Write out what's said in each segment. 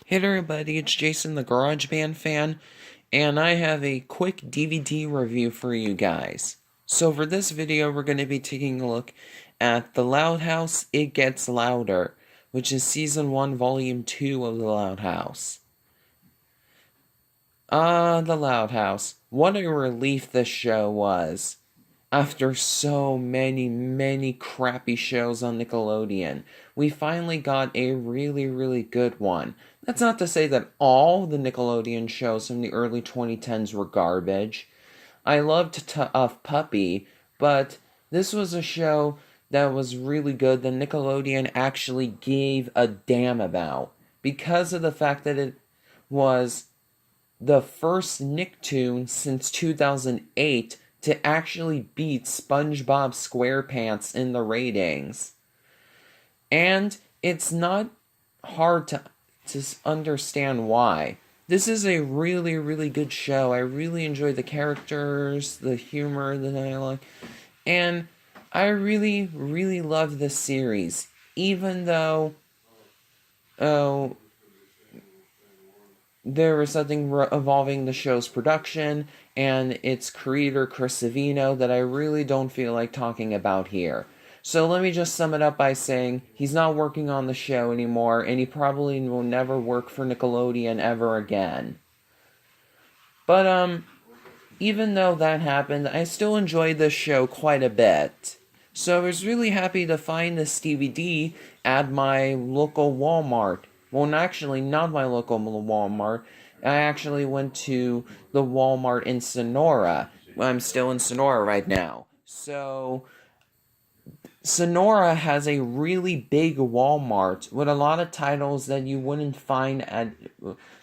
Hey there, everybody, it's Jason the GarageBand fan, and I have a quick DVD review for you guys. So for this video, we're going to be taking a look at The Loud House, It Gets Louder, which is Season 1, Volume 2 of The Loud House. The Loud House. What a relief this show was. After so many crappy shows on Nickelodeon, we finally got a really good one. That's not to say that all the Nickelodeon shows from the early 2010s were garbage. I loved Tough Puppy, but this was a show that was really good that Nickelodeon actually gave a damn about, because of the fact that it was the first Nicktoon since 2008 to actually beat SpongeBob SquarePants in the ratings. And it's not hard to understand why. This is a really good show. I really enjoy the characters, the humor, the dialogue, and I really love this series, even though there was something involving the show's production and its creator, Chris Savino, that I really don't feel like talking about here. So let me just sum it up by saying he's not working on the show anymore, and he probably will never work for Nickelodeon ever again. But, even though that happened, I still enjoyed this show quite a bit. So I was really happy to find this DVD at my local Walmart. Well, actually, not my local Walmart. I actually went to the Walmart in Sonora. I'm still in Sonora right now. So Sonora has a really big Walmart with a lot of titles that you wouldn't find at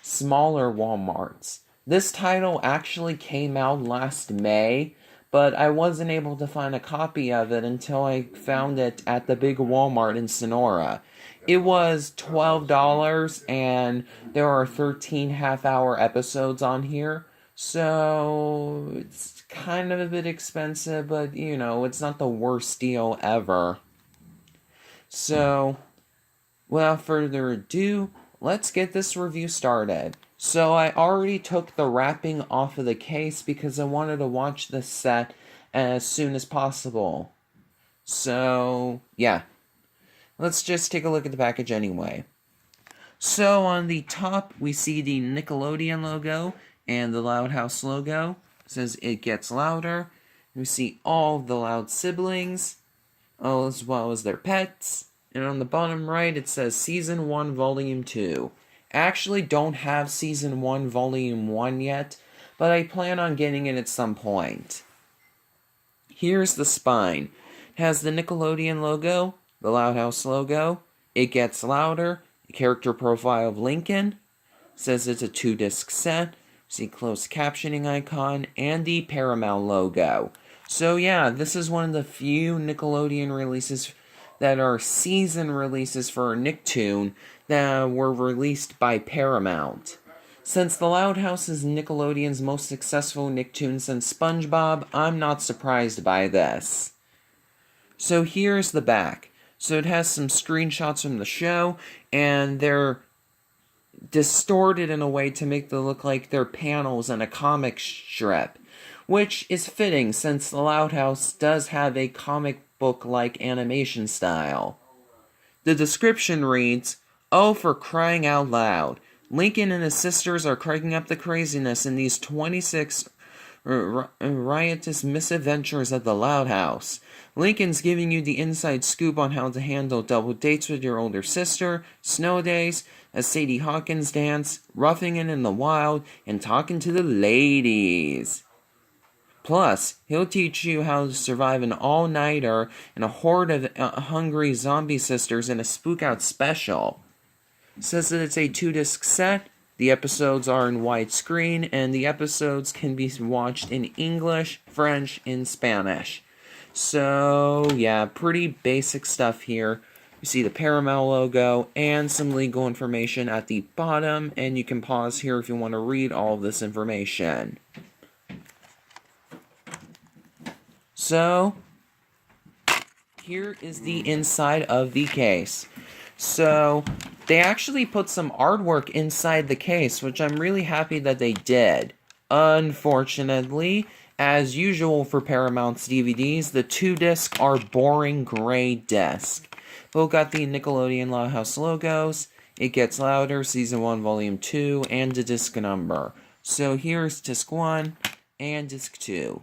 smaller Walmarts. This title actually came out last May, but I wasn't able to find a copy of it until I found it at the big Walmart in Sonora. It was $12, and there are 13 half-hour episodes on here, so it's kind of a bit expensive, but, you know, it's not the worst deal ever. So, without further ado, let's get this review started. So I already took the wrapping off of the case because I wanted to watch this set as soon as possible. So, yeah. Let's just take a look at the package anyway. So on the top, we see the Nickelodeon logo and the Loud House logo. It says It Gets Louder. We see all the Loud siblings, as well as their pets. And on the bottom right, it says Season 1, Volume 2. I actually don't have Season 1, Volume 1 yet, but I plan on getting it at some point. Here's the spine. It has the Nickelodeon logo, the Loud House logo, It Gets Louder, the character profile of Lincoln, says it's a 2-disc set, see closed captioning icon, and the Paramount logo. So yeah, this is one of the few Nickelodeon releases that are season releases for a Nicktoon that were released by Paramount. Since The Loud House is Nickelodeon's most successful Nicktoon since SpongeBob, I'm not surprised by this. So here's the back. So it has some screenshots from the show, and they're distorted in a way to make them look like they're panels in a comic strip, which is fitting since The Loud House does have a comic book-like animation style. The description reads, "Oh, for crying out loud. Lincoln and his sisters are cranking up the craziness in these 26 riotous misadventures at the Loud House. Lincoln's giving you the inside scoop on how to handle double dates with your older sister, snow days, a Sadie Hawkins dance, roughing it in the wild, and talking to the ladies. Plus, he'll teach you how to survive an all-nighter and a horde of hungry zombie sisters in a spook-out special." It says that it's a 2-disc set. The episodes are in widescreen, and the episodes can be watched in English, French, and Spanish. So, yeah, pretty basic stuff here. You see the Paramount logo and some legal information at the bottom, and you can pause here if you want to read all of this information. So, here is the inside of the case. So, They actually put some artwork inside the case, which I'm really happy that they did. Unfortunately, as usual for Paramount's DVDs, the 2-disc are boring gray disc. Both got the Nickelodeon Loud House logos, It Gets Louder, Season 1, Volume 2, and a disc number. So here's disc 1 and disc 2.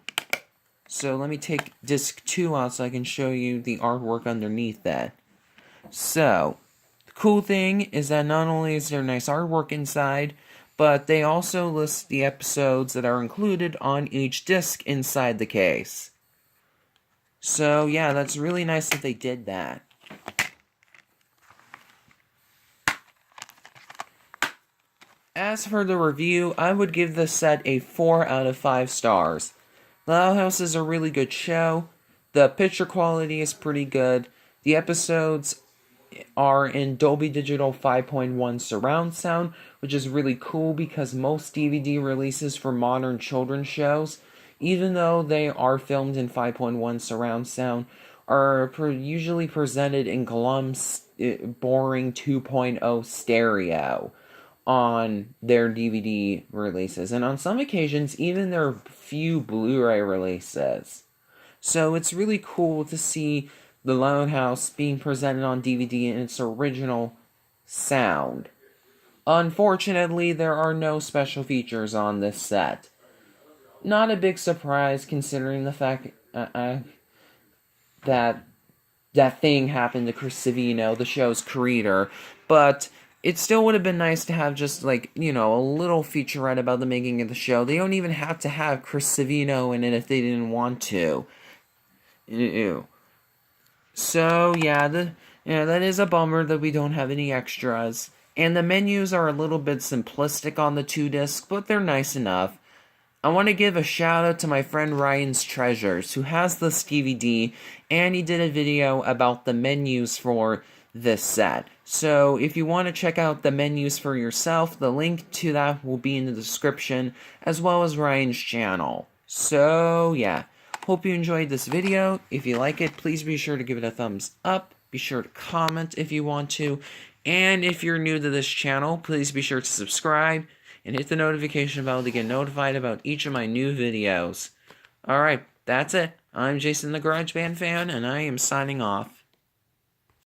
So let me take disc 2 out so I can show you the artwork underneath that. So, the cool thing is that not only is there nice artwork inside, but they also list the episodes that are included on each disc inside the case. So yeah, that's really nice that they did that. As for the review, I would give this set a 4 out of 5 stars. Loud House is a really good show. The picture quality is pretty good. The episodes are in Dolby Digital 5.1 surround sound, which is really cool because most DVD releases for modern children's shows, even though they are filmed in 5.1 surround sound, are usually presented in glum, boring 2.0 stereo on their DVD releases, and on some occasions, even their few Blu-ray releases. So it's really cool to see the Loud House being presented on DVD in its original sound. Unfortunately, there are no special features on this set. Not a big surprise considering the fact that that thing happened to Chris Savino, the show's creator, but it still would have been nice to have just, like, you know, a little featurette about the making of the show. They don't even have to have Chris Savino in it if they didn't want to. Ew. So, yeah, that is a bummer that we don't have any extras. And the menus are a little bit simplistic on the 2-disc, but they're nice enough. I want to give a shout out to my friend Ryan's Treasures, who has this DVD, and he did a video about the menus for this set. So, if you want to check out the menus for yourself, the link to that will be in the description, as well as Ryan's channel. So, yeah. Hope you enjoyed this video. If you like it, please be sure to give it a thumbs up. Be sure to comment if you want to. And if you're new to this channel, please be sure to subscribe and hit the notification bell to get notified about each of my new videos. Alright, that's it. I'm Jason the GarageBand fan, and I am signing off.